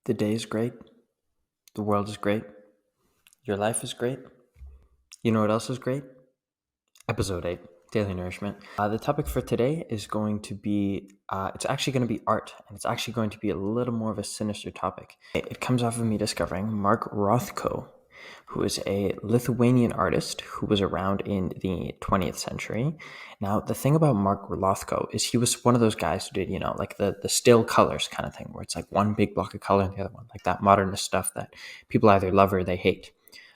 The day is great. The world is great. Your life is great. You know what else is great? Episode 8, Daily Nourishment. The topic for today is going to be, it's actually going to be art, and it's actually going to be a little more of a sinister topic. It comes off of me discovering Mark Rothko, who is a Lithuanian artist who was around in the 20th century. Now, the thing about Mark Rothko is he was one of those guys who did, like the still colors kind of thing, where it's like one big block of color and the other one, like that modernist stuff that people either love or they hate.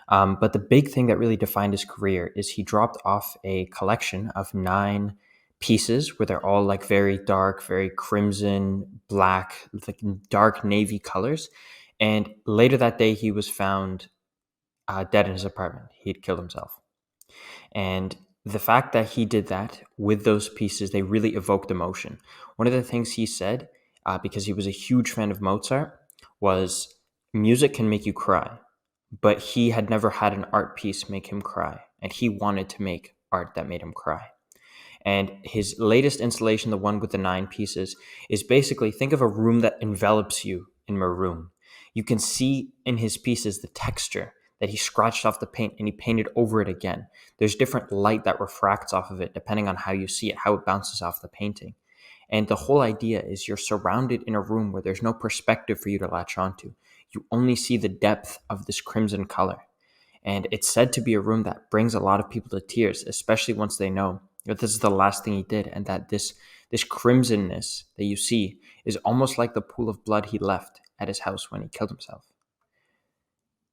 But the big thing that really defined his career is he dropped off a collection of 9 pieces where they're all like very dark, very crimson, black, like dark navy colors. And later that day, he was found dead in his apartment. He had killed himself. And the fact that he did that with those pieces, they really evoked emotion. One of the things he said, because he was a huge fan of Mozart, was music can make you cry, but he had never had an art piece make him cry. And he wanted to make art that made him cry. And his latest installation, the one with the 9 pieces, is basically think of a room that envelops you in maroon. You can see in his pieces the texture that he scratched off the paint and he painted over it again. There's different light that refracts off of it depending on how you see it, how it bounces off the painting. And the whole idea is you're surrounded in a room where there's no perspective for you to latch onto. You only see the depth of this crimson color. And it's said to be a room that brings a lot of people to tears, especially once they know that this is the last thing he did, and that this crimsonness that you see is almost like the pool of blood he left at his house when he killed himself.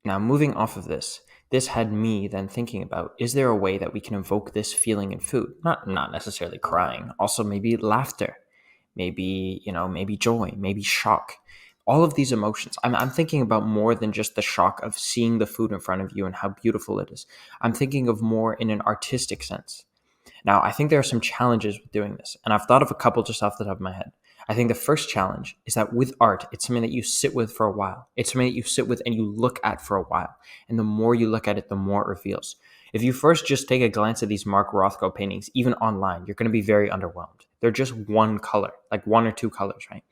Now, moving off of this had me then thinking about, is there a way that we can evoke this feeling in food? Not necessarily crying, also maybe laughter, maybe joy, maybe shock. All of these emotions. I'm thinking about more than just the shock of seeing the food in front of you and how beautiful it is. I'm thinking of more in an artistic sense. Now, I think there are some challenges with doing this, and I've thought of a couple just off the top of my head. I think the first challenge is that with art, it's something that you sit with for a while. It's something that you sit with and you look at for a while. And the more you look at it, the more it reveals. If you first just take a glance at these Mark Rothko paintings, even online, you're going to be very underwhelmed. They're just one color, like 1 or 2 colors, right?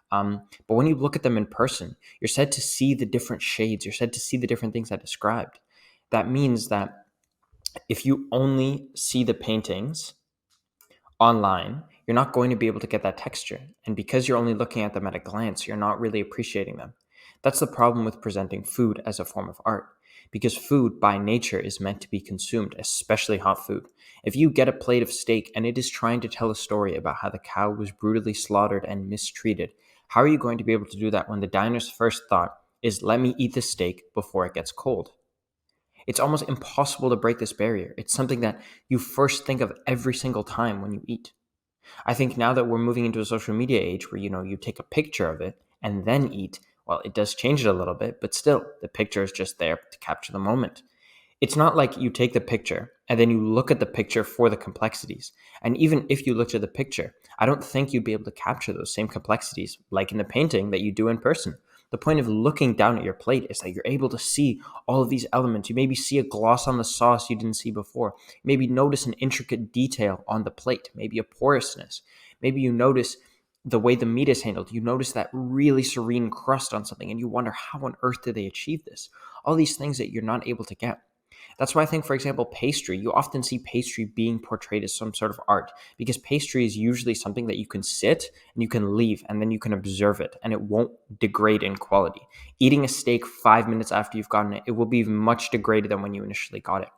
But when you look at them in person, you're said to see the different shades. You're said to see the different things I described. That means that if you only see the paintings online, you're not going to be able to get that texture. And because you're only looking at them at a glance, you're not really appreciating them. That's the problem with presenting food as a form of art, because food by nature is meant to be consumed, especially hot food. If you get a plate of steak and it is trying to tell a story about how the cow was brutally slaughtered and mistreated, how are you going to be able to do that when the diner's first thought is, let me eat the steak before it gets cold? It's almost impossible to break this barrier. It's something that you first think of every single time when you eat. I think now that we're moving into a social media age where, you take a picture of it and then eat, well, it does change it a little bit, but still, the picture is just there to capture the moment. It's not like you take the picture and then you look at the picture for the complexities. And even if you looked at the picture, I don't think you'd be able to capture those same complexities like in the painting that you do in person. The point of looking down at your plate is that you're able to see all of these elements. You maybe see a gloss on the sauce you didn't see before. Maybe notice an intricate detail on the plate, maybe a porousness. Maybe you notice the way the meat is handled. You notice that really serene crust on something and you wonder, how on earth did they achieve this? All these things that you're not able to get. That's why I think, for example, pastry, you often see pastry being portrayed as some sort of art, because pastry is usually something that you can sit and you can leave and then you can observe it and it won't degrade in quality. Eating a steak 5 minutes after you've gotten it, it will be much degraded than when you initially got it.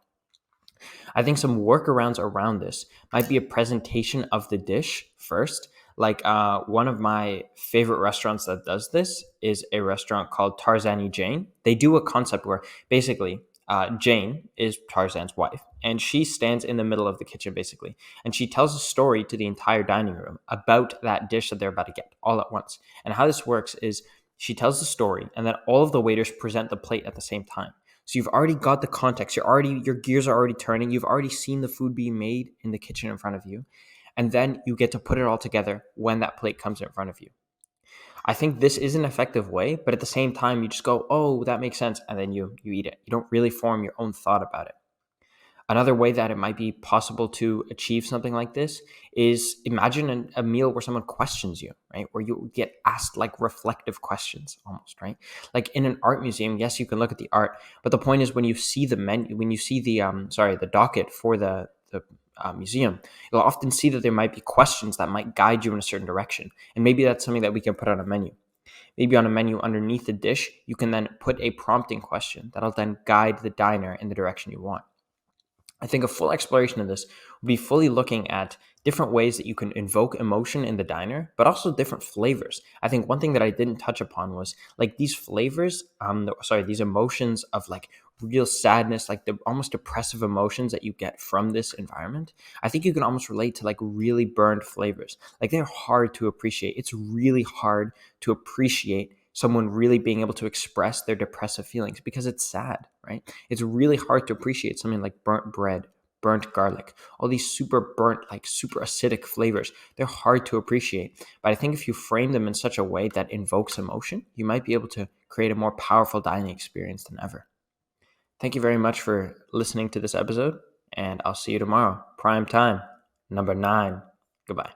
I think some workarounds around this might be a presentation of the dish first. Like one of my favorite restaurants that does this is a restaurant called Tarzani Jane. They do a concept where basically Jane is Tarzan's wife, and she stands in the middle of the kitchen basically, and she tells a story to the entire dining room about that dish that they're about to get all at once. And how this works is she tells the story, and then all of the waiters present the plate at the same time. So you've already got the context. Your gears are already turning. You've already seen the food being made in the kitchen in front of you. And then you get to put it all together when that plate comes in front of you. I think this is an effective way, but at the same time, you just go, oh, that makes sense. And then you eat it. You don't really form your own thought about it. Another way that it might be possible to achieve something like this is imagine a meal where someone questions you, right? Where you get asked like reflective questions almost, right? Like in an art museum, yes, you can look at the art, but the point is when you see the menu, when you see the docket for the museum, you'll often see that there might be questions that might guide you in a certain direction. And maybe that's something that we can put on a menu. Maybe on a menu underneath the dish, you can then put a prompting question that'll then guide the diner in the direction you want. I think a full exploration of this will be fully looking at different ways that you can invoke emotion in the diner, but also different flavors. I think one thing that I didn't touch upon was like these flavors, these emotions of like real sadness, like the almost depressive emotions that you get from this environment. I think you can almost relate to like really burned flavors. Like they're hard to appreciate. It's really hard to appreciate someone really being able to express their depressive feelings because it's sad, right? It's really hard to appreciate something like burnt bread, burnt garlic, all these super burnt, like super acidic flavors. They're hard to appreciate. But I think if you frame them in such a way that invokes emotion, you might be able to create a more powerful dining experience than ever. Thank you very much for listening to this episode, and I'll see you tomorrow. Prime time, number 9. Goodbye.